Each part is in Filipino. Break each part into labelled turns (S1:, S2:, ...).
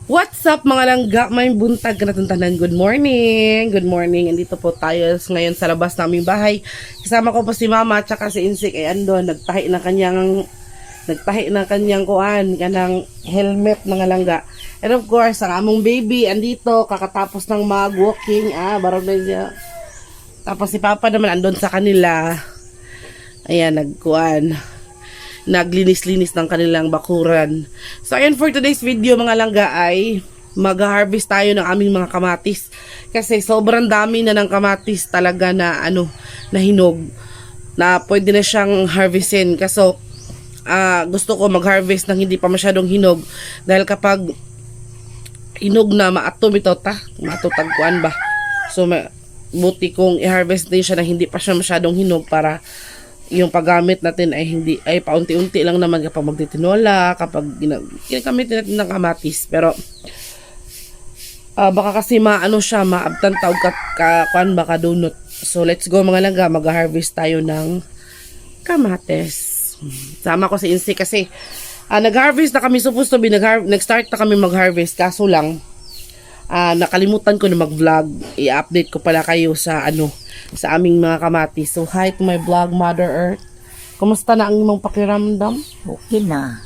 S1: What's up mga langga? May buntag ka natuntanan. Good morning! Good morning. Andito po tayo ngayon sa labas ng aming bahay. Kasama ko po si Mama at saka si Insik ay andon. Nagtahi na kanyang kuan, kanang helmet mga langga. And of course, ang among baby andito kakatapos ng mag-walking. Barog na siya. Tapos si Papa naman andon sa kanila. Ayan, naglinis-linis ng kanilang bakuran. So, ayan for today's video mga langga ay mag-harvest tayo ng aming mga kamatis. Kasi sobrang dami na ng kamatis talaga na na hinog na pwede na siyang harvestin. Kaso, gusto ko mag-harvest ng hindi pa masyadong hinog dahil kapag hinog na maatom ito matutagkuan ba. So, buti kong i-harvest din siya na hindi pa siya masyadong hinog para yung paggamit natin ay paunti-unti lang naman kapag magtitinola, kapag ginagamit natin ng kamatis. Pero baka kasi maabtan tawag kuan baka donut. So let's go mga langga, mag-harvest tayo ng kamatis. Sama ko si Insi kasi nag-harvest na kami, supposed to be nag-start na kami mag-harvest, kaso lang nakalimutan ko na mag-vlog. I-update ko pala kayo sa sa aming mga kamatis. So hi to my vlog Mother Earth. Kumusta na ang imong pakiramdam?
S2: Okay na.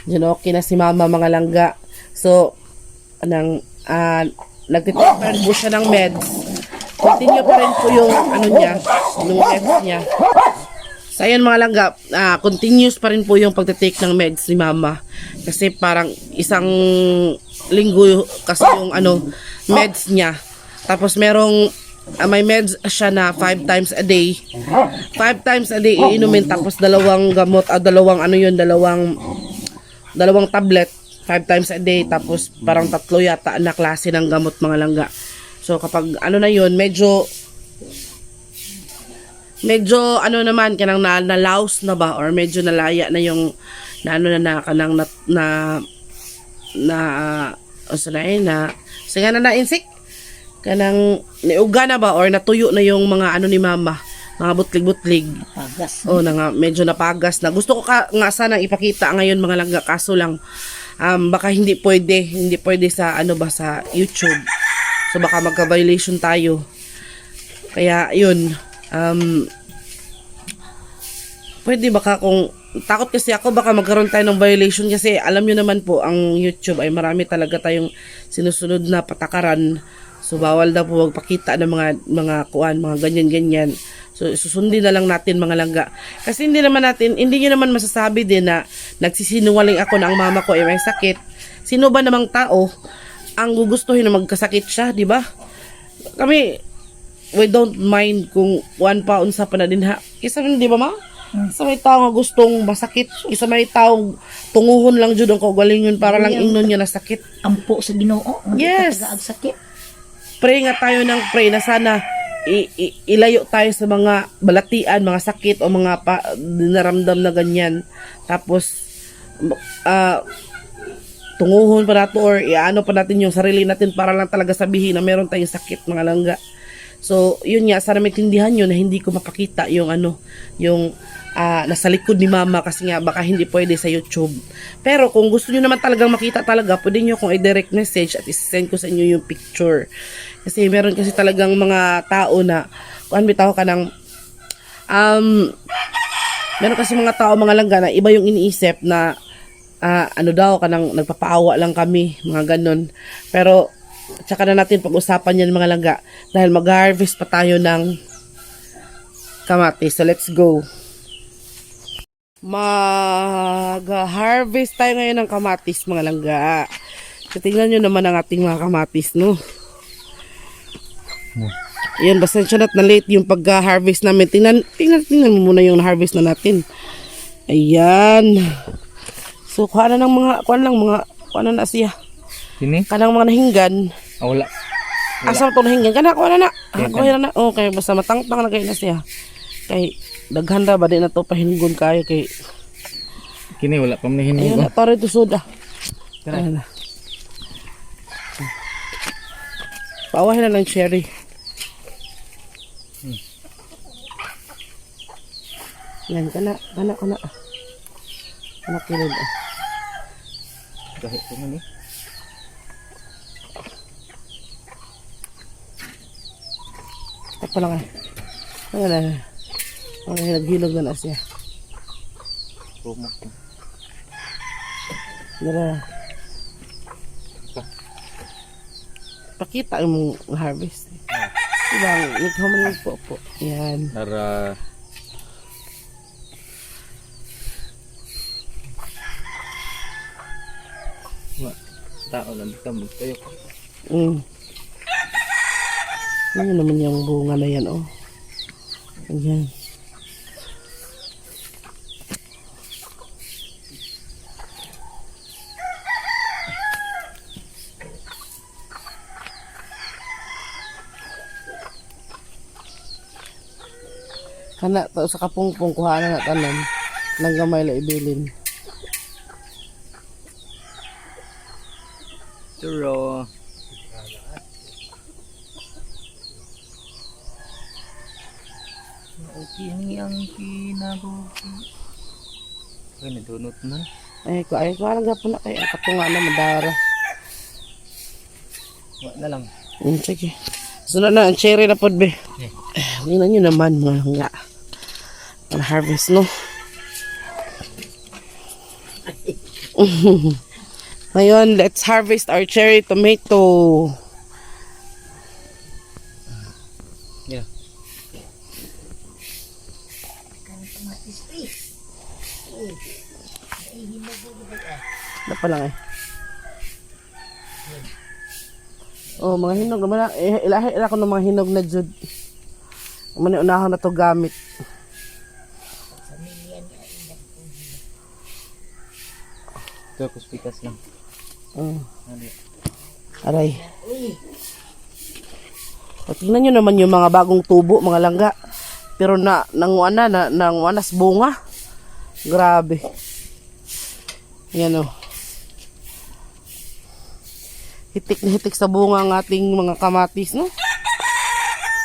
S1: Diyan okay na si Mama mga langga. So nagtitipid po siya ng meds. Continue pa rin po yung yung meds niya. So ayan mga langga, continuous pa rin po yung pagtitake ng meds ni Mama. Kasi parang isang linggo kasi yung meds niya. Tapos may meds siya na 5 times a day. 5 times a day iinumin, tapos dalawang gamot, dalawang tablet 5 times a day, tapos parang 3 yata na klase ng gamot mga langga. So kapag na yun, medyo naman kanang nalaos na ba, or medyo nalaya na yung insik kanang niuga na ba or natuyo na yung mga ni Mama, mga butlig-butlig.
S2: Pagas.
S1: Medyo napagas na. Gusto ko nga sana ipakita ngayon mga langga, kaso lang baka hindi pwede sa sa YouTube. So baka magka-violation tayo. Kaya yun, pwede baka kung takot kasi ako baka magkaroon tayo ng violation, kasi alam nyo naman po ang YouTube ay marami talaga tayong sinusunod na patakaran. So bawal daw po magpakita ng mga ganyan-ganyan. So susundin na lang natin mga langga. Kasi hindi nyo naman masasabi din na nagsisinungaling ako na ang mama ko ay may sakit. Sino ba namang tao ang gugustuhin na magkasakit siya, di ba? Kami, we don't mind kung 1 pound sa panadinha. Isa di ba ma? Isa may tao nga gustong masakit. Isa may tao tunguhon lang jud ang kaugalingon para lang ingnon niya na sakit.
S2: Ampo sa Ginoo.
S1: Yes.
S2: Sakit.
S1: Pray nga tayo ng pray na sana ilayo tayo sa mga balatian, mga sakit o mga dinaramdam na ganyan. Tapos tunguhon pa nato or pa natin yung sarili natin para lang talaga sabihin na meron tayong sakit mga langga. So yun nga, sana maintindihan nyo na hindi ko mapakita yung nasa likod ni Mama, kasi nga baka hindi pwede sa YouTube. Pero kung gusto nyo naman talagang makita talaga, pwede nyo kung i-direct message at i-send ko sa inyo yung picture. Kasi meron kasi talagang mga tao na bitaw ka ng meron kasi mga tao mga langga na iba yung iniisip na kanang nagpapaawa lang kami, mga ganon. Pero tsaka na natin pag-usapan yan mga langga dahil mag-harvest pa tayo ng kamatis. So let's go. Mag-harvest tayo ngayon ng kamatis mga langga. So tingnan nyo naman ang ating mga kamatis, no? Yan, basta siya na late yung pag-harvest namin. Tingnan mo muna yung harvest na natin. Ayan. So kuha na na siya.
S3: Sini?
S1: Kanang mga nahinggan.
S3: Wala.
S1: Asam to nahinggan. Kuha na. Okay, basta matangtang na kayo na siya. Kay daghanda ba din na to pahingon kayo kay
S3: Kini wala pa man hinugo.
S1: ayun na tara ito soda. Ayun na. Pawahin na ng cherry. Yan, kana. Anak kilid.
S3: Kahit ko man
S1: pa lang ay. Ayan. Okay, naghilog na siya.
S3: Rumok.
S1: Dara. Pakita yung harvest. Ibang, nagkaman po po. Yan.
S3: Para tao lang dito magtayo.
S1: Ano naman yung bunga na yan, oh. Ayan. Kana to sa kapungpong kuha na tanan nang gamay la ibilin.
S3: Pero kini ang kinabuhi. Ay, nadunot na.
S1: Ay ko lang gapon na kay katunga na madara.
S3: Wa na lang.
S1: Sige. Sunod na ang cherry na pod be. Tingnan nyo naman mga langga. Ang harvest no. Ngayon, let's harvest our cherry tomato.
S3: Yeah.
S1: Na pa lang eh. Oh, mga hinog naman na. Ilahi ko ng mga hinog na jud. Maniunahan na to gamit.
S3: Ito, kuspikas lang.
S1: Aray. O, tingnan nyo naman yung mga bagong tubo, mga langga. Pero nanguanas bunga. Grabe. Yan o. Hitik na hitik sa bunga ang ating mga kamatis, no?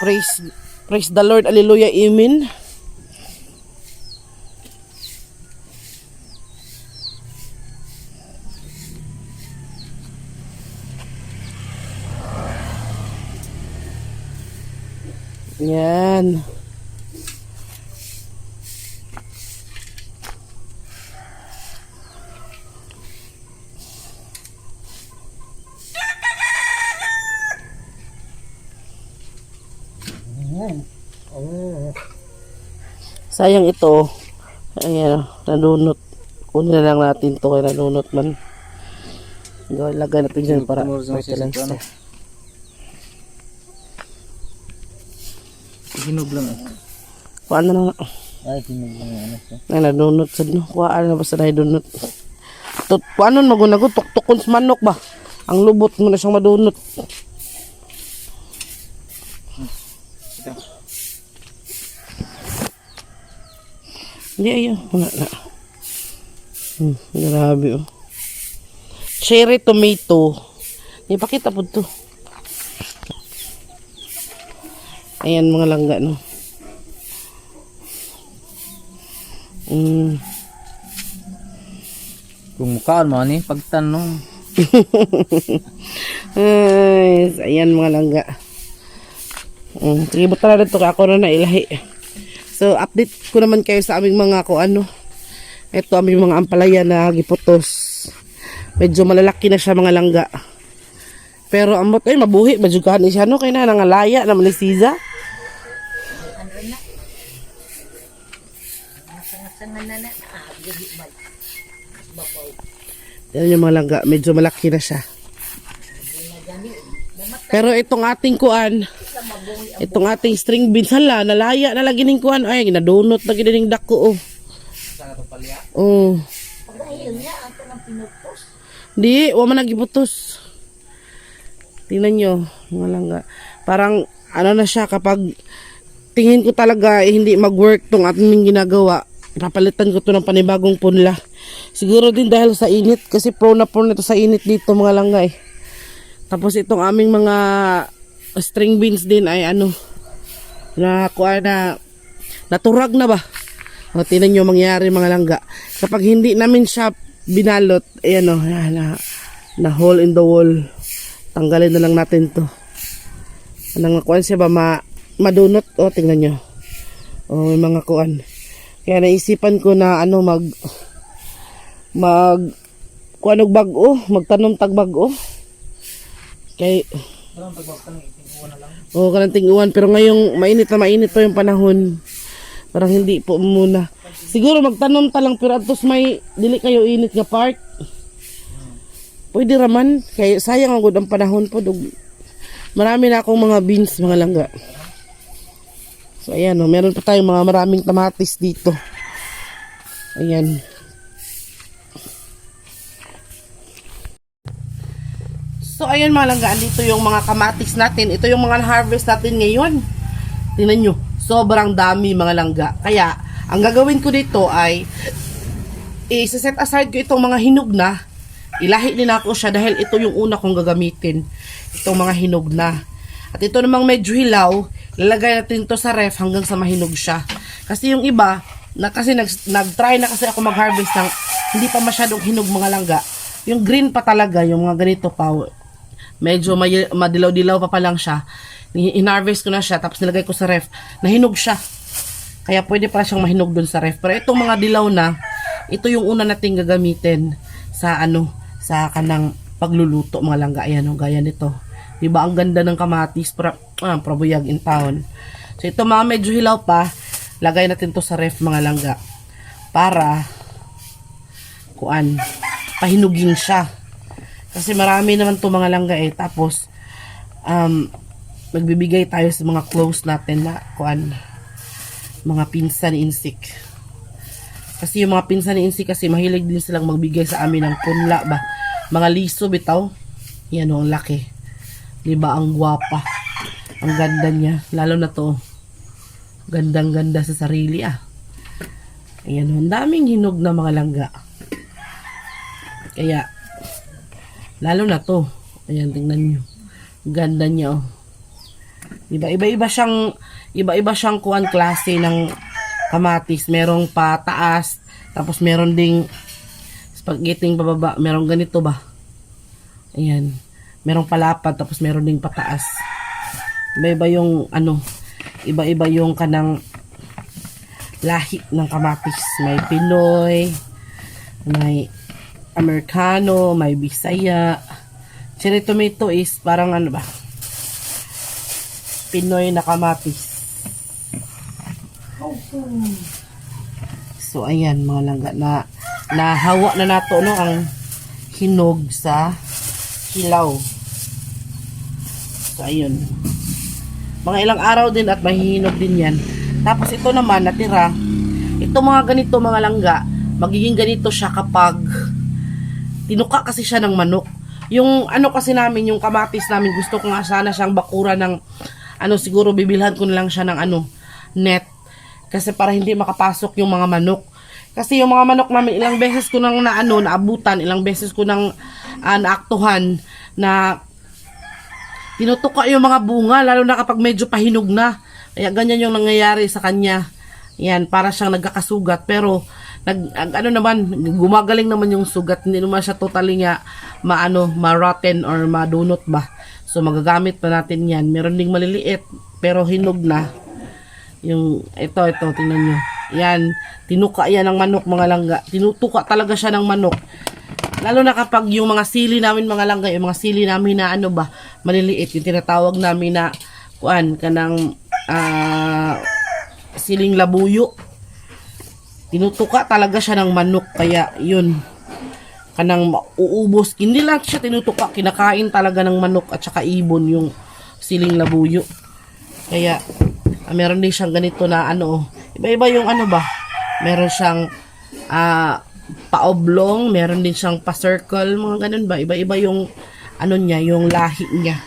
S1: Praise the Lord. Hallelujah. Amen. Yan. Sayang ito. Ayan, nanunot. Kunin na lang natin to kaya nanunot man. Lagay natin dyan para fertilizer.
S3: Hinog lang eh.
S1: Kuhaan na lang.
S3: Ay, hinog lang yung ano siya.
S1: Ay, nanunot sa no. Kuhaan na basta na idunot. Kuhaan nun, magunagot. Tuktukon sa manok ba? Ang lubot mo na siyang madunot. Hindi, ayun. Wala na. Grabe, oh. Cherry tomato. Ipakita po to. Ayan, mga langga, no.
S3: Kung mukhaan mo, ano pagtanong.
S1: Ay, ayan, mga langga. Sige, buta na dito. Ako na ilahi. So, update ko naman kayo sa aming mga ito aming mga ampalaya na giputos. Medyo malalaki na siya mga langga. Pero amot ay mabuhi, majugahan ni siya no kay na nangalaya na malisiza. Yan yung mga langga, medyo malaki na siya. Pero itong ating itong ating string beans, hala, nalaya na lagi ning kuan. Ay, ginadunot na gining dako, oh. Oh. Di, wa man nagiputos. Tingnan nyo, mga langga. Parang, ano na siya, kapag tingin ko talaga, hindi mag-work tong ating ginagawa, papalitan ko to ng panibagong punla. Siguro din dahil sa init, kasi prone na ito sa init dito, mga langga eh. Tapos itong aming mga string beans din ay naturag na ba? O, tinan nyo mangyari mga langga. Kapag hindi namin siya binalot, ayan o, na hole in the wall. Tanggalin na lang natin to. Anong nakuha siya ba madunot. O, tingnan nyo. O, may mga kuan. Kaya naisipan ko na kuan og bag-o, magtanom tag bag-o. Kay kanang tinguan, pero ngayong mainit pa yung panahon. Parang hindi po muna. Siguro magtanom ta lang, pero atos may dili kayo init nga part. Pwede raman, kay sayang ang ang panahon po. Marami na akong mga beans, mga langga. So ayan, meron pa tayong mga maraming kamatis dito. Ayan. So ayan mga langga, dito yung mga kamatis natin. Ito yung mga harvest natin ngayon. Tingnan nyo, sobrang dami mga langga. Kaya, ang gagawin ko dito ay i-set aside ko itong mga hinog na. Ilahi din ako siya dahil ito yung una kong gagamitin. Itong mga hinog na. At ito namang medyo hilaw, lalagay natin ito sa ref hanggang sa mahinog siya. Kasi yung iba, kasi nag-try na kasi ako mag-harvest ng hindi pa masyadong hinog mga langga. Yung green pa talaga, yung mga ganito pa. Medyo madilaw-dilaw pa lang siya. In-harvest ko na siya, tapos nilagay ko sa ref. Nahinog siya. Kaya pwede pa siyang mahinog dun sa ref. Pero itong mga dilaw na, ito yung una nating gagamitin sa sa kanang pagluluto mga langga. Ayan, gaya nito. Diba ang ganda ng kamatis, probuyag in town. So ito mga medyo hilaw pa, lagay natin to sa ref mga langga. Para pahinugin siya. Kasi marami naman to mga langga eh. Tapos magbibigay tayo sa mga close natin na mga pinsan ni Insik. Kasi yung mga pinsan ni Insik kasi mahilig din silang magbigay sa amin ng punla ba. Mga liso bitaw. Yan ang laki. Diba ang gwapa. Ang ganda niya. Lalo na to. Gandang-ganda sa sarili Ayan, ang daming hinog na mga langga. Kaya lalo na to. Ayan, tingnan nyo. Ganda niya Diba, iba-iba siyang klase ng kamatis. Merong pataas, tapos meron ding spaghetti pababa. Merong ganito ba? Ayan. Merong palapad, tapos meron ding pataas. Iba-iba yung iba-iba yung kanang lahi ng kamatis. May Pinoy, may Americano, may Bisaya. Cherry tomato is parang Pinoy na kamatis. So ayan mga langga, nahawa na nato ang hinog sa hilaw. So ayun. Mga ilang araw din at mahihinog din yan. Tapos ito naman natira. Ito mga ganito mga langga, magiging ganito siya kapag tinuka kasi siya ng manok. Yung kasi namin, yung kamatis namin, gusto ko nga sana siyang bakura ng siguro bibilhan ko na lang siya ng net. Kasi para hindi makapasok yung mga manok. Kasi yung mga manok namin, ilang beses ko nang naabutan, ilang beses ko nang naaktuhan na tinutuka yung mga bunga, lalo na kapag medyo pahinog na. Kaya ganyan yung nangyayari sa kanya. Yan, para siyang nagkakasugat. Pero gumagaling naman yung sugat. Hindi naman siya totally nga ma-rotten or madunot ba. So magagamit pa natin yan. Meron ding maliliit pero hinog na. Yung ito tingnan nyo. Yan, tinuka yan ng manok mga langga. Tinutuka talaga siya ng manok. Lalo na kapag yung mga sili namin mga langga, yung mga sili namin na maliliit, yung tinatawag namin na kanang siling labuyo. Tinutuka talaga siya ng manok, kaya yun kanang uubos. Hindi lang siya tinutuka, kinakain talaga ng manok at saka ibon yung siling labuyo. Kaya meron din siyang ganito na iba-iba yung meron siyang pa-oblong, meron din siyang pa-circle, mga ganun ba, iba-iba yung niya, yung lahi niya.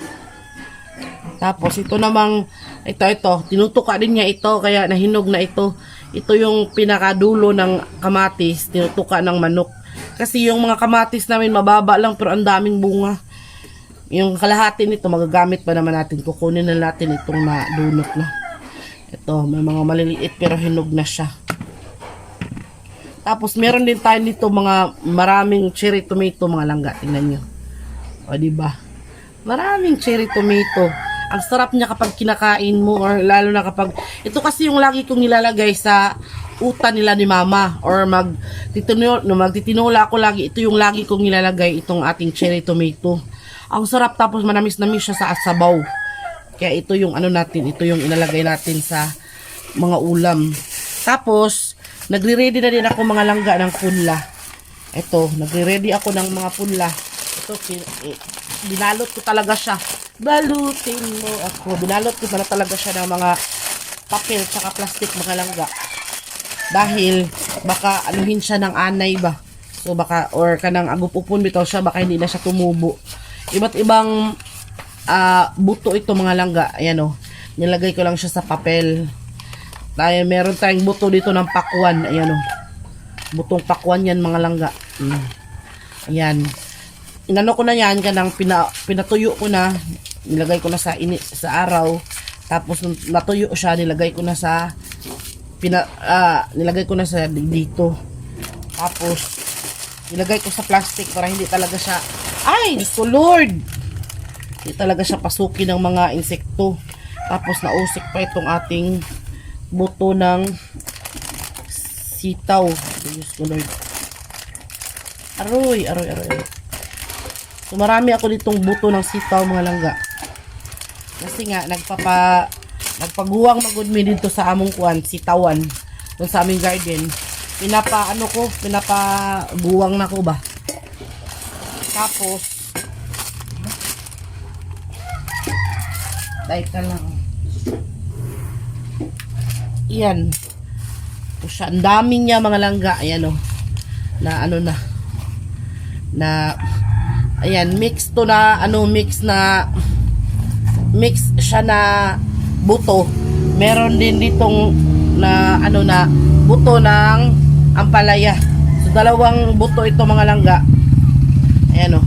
S1: Tapos ito namang ito tinutuka din niya ito, kaya nahinog na ito. Ito yung pinakadulo ng kamatis, tinutuka ng manok. Kasi yung mga kamatis namin mababa lang pero ang daming bunga. Yung kalahati nito magagamit pa naman natin. Kukunin na natin itong nadunot na. Ito, may mga maliliit pero hinog na siya. Tapos meron din tayo dito mga maraming cherry tomato mga langga. Tingnan nyo. O diba? Maraming cherry tomato. Ang sarap niya kapag kinakain mo or lalo na kapag ito kasi yung lagi kong nilalagay sa utan nila ni mama or magtitinola ako lagi. Ito yung lagi kong nilalagay itong ating cherry tomato. Ang sarap tapos manamis-namis siya sa sabaw. Kaya ito yung ano natin, ito yung inalagay natin sa mga ulam. Tapos nagre-ready na din ako mga langga ng punla. Ito, nagre-ready ako ng mga punla. Ito, binalot ko talaga siya. Balutin mo ako. Binalot ko talaga siya ng mga papel tsaka plastic mga langga. Dahil, baka anuhin siya ng anay ba. So, baka, or kanang agupupon bitaw siya, baka hindi na siya tumubo. Iba't ibang buto ito mga langga. Ayan o. Nilagay ko lang siya sa papel. Meron tayong buto dito ng pakwan. Ayan o. Butong pakwan yan mga langga. Ayan. Inano ko na yan, kanang pinatuyo ko na, nilagay ko na sa araw. Tapos nung natuyo siya, nilagay ko na sa nilagay ko na sa dito. Tapos nilagay ko sa plastic para hindi talaga siya, ay, Diyos ko Lord! Hindi talaga siya pasukin ng mga insekto. Tapos nausik pa itong ating buto ng sitaw. Diyos ko Lord. Aroy. So, marami ako ditong buto ng sitaw mga langga. Kasi nga, nagpaguwang magudmi dito sa among kuan, sitawan. Doon sa aming garden. Pinapaguwang na ko ba. Tapos, dahil ka lang. Iyan. Siya, ang dami niya mga langga. Ayan o. Na ano na. Ayan, mix siya na buto. Meron din ditong na buto ng ampalaya. So, dalawang buto ito mga langga. Ayan o.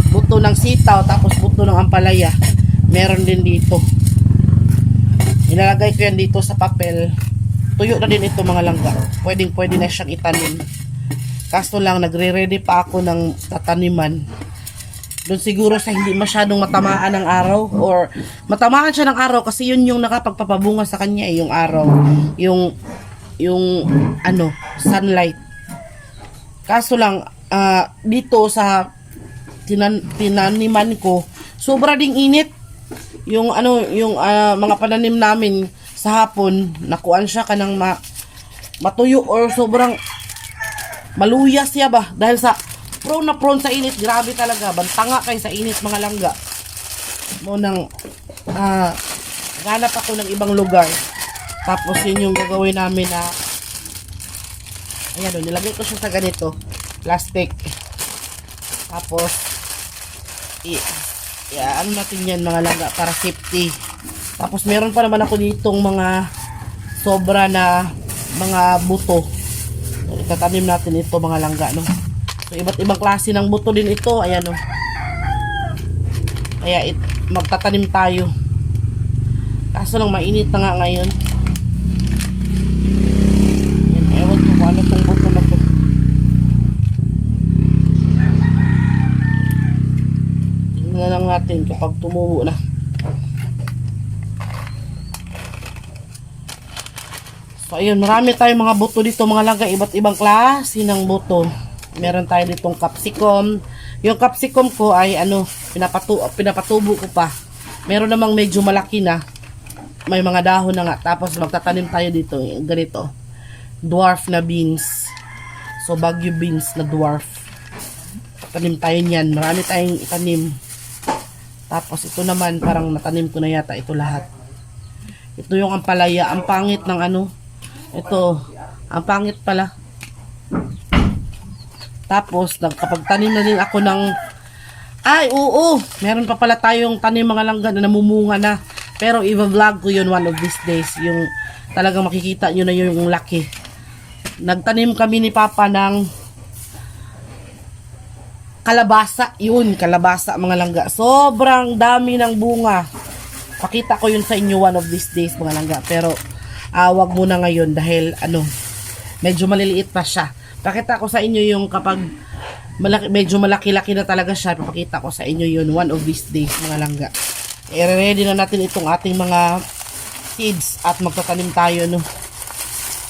S1: Buto ng sitaw, tapos buto ng ampalaya. Meron din dito. Ilalagay ko yan dito sa papel. Tuyo na din ito mga langga. Pwede na siyang itanim. Kaso lang, nagre-ready pa ako ng tataniman. Doon siguro sa hindi masyadong matamaan ng araw or matamaan siya ng araw kasi yun yung nakapagpapabunga sa kanya yung araw. Yung sunlight. Kaso lang, dito sa tinaniman ko, sobra ding init. Yung mga pananim namin sa hapon, nakuan siya kanang matuyo or sobrang maluya siya ba dahil sa prone sa init. Grabe talaga, bantanga kay sa init mga langga. Mo nang ganap ako ng ibang lugar. Tapos yun yung gagawin namin na ayan o, nilagay ko siya sa ganito plastic. Tapos ano natin yan mga langga para safety. Tapos meron pa naman ako ditong mga sobra na mga buto. Itatanim natin ito mga langga, no? So, iba't ibang klase ng buto din ito. Ayan, no? Kaya magtatanim tayo. Kaso lang mainit na nga ngayon. Ayan, ewan ko kung ano itong buto na to. Tingnan lang natin kapag tumubo na. So, ayun, marami tayong mga buto dito, mga langga, iba't ibang klase ng buto. Meron tayo ditong capsicum. Yung capsicum ko ay, pinapatubo ko pa. Meron namang medyo malaki na. May mga dahon na nga. Tapos, magtatanim tayo dito, ganito. Dwarf na beans. So, Baguio beans na dwarf. Tanim tayo niyan. Marami tayong itanim. Tapos, ito naman, parang natanim ko na yata ito lahat. Ito yung ampalaya. Ang pangit ng ito, ang pangit pala. Tapos, nagkapagtanim na din ako ng meron pa pala tayong tanim mga langga na namumunga na. Pero i-vlog ko yun one of these days. Yung talagang makikita nyo na yung laki. Nagtanim kami ni Papa ng kalabasa. Yun, kalabasa mga langga. Sobrang dami ng bunga. Pakita ko yun sa inyo one of these days mga langga. Pero, wag muna ngayon dahil medyo maliliit pa siya. Pakita ko sa inyo yung kapag medyo malaki-laki na talaga siya. Papakita ko sa inyo yun one of these days mga langga. i-ready na natin itong ating mga seeds at magtatanim tayo, no.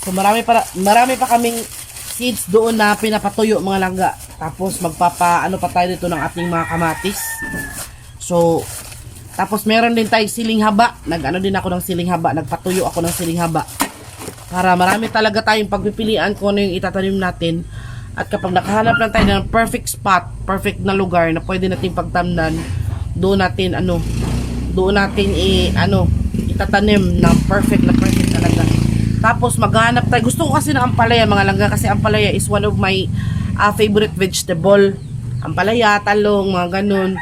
S1: So marami pa kaming seeds doon na pinapatuyo, mga langga. Tapos ano pa tayo dito ng ating mga kamatis. So tapos meron din tayong siling haba. Nag-ano din ako ng siling haba, nagpatuyo ako ng siling haba. Para marami talaga tayong pagpipilian kung ano yung itatanim natin. At kapag nakahanap lang tayo ng perfect spot, perfect na lugar na pwede nating pagtamnan, doon natin itatanim na perfect talaga. Tapos maghanap tayo. Gusto ko kasi ng ampalaya, mga langga, kasi ampalaya is one of my favorite vegetable. Ampalaya, talong, mga ganun.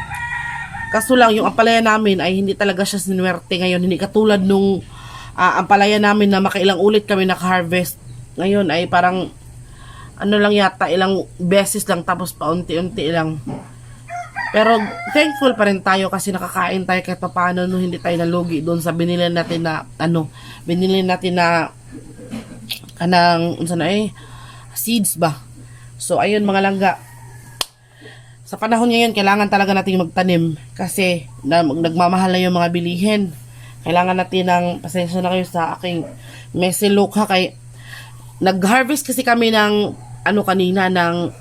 S1: Kaso lang, yung ampalaya namin ay hindi talaga siya sinuwerte ngayon. Hindi katulad nung ampalaya namin na makailang ulit kami naka-harvest. Ngayon ay parang ano lang yata, ilang beses lang, tapos paunti-unti lang. Pero thankful pa rin tayo kasi nakakain tayo kahit paano, no, hindi tayo nalugi doon sa binili natin na seeds ba. So ayun, mga langga, sa panahon ngayon kailangan talaga natin magtanim kasi nagmamahal na yung mga bilihin. Kailangan natin ng, pasensya na kayo sa aking messy look ha, kay nag-harvest kasi kami ng kanina ng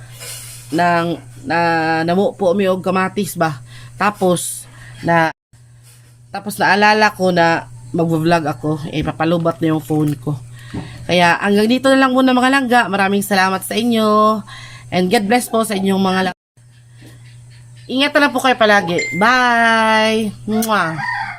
S1: namu po mi og kamatis ba. Tapos naalala ko na magvo-vlog ako, papalubat na yung phone ko. Kaya hanggang dito na lang muna, mga langga. Maraming salamat sa inyo. And God bless po sa inyong mga langga. Ingat na lang po kayo palagi. Bye! Mwah!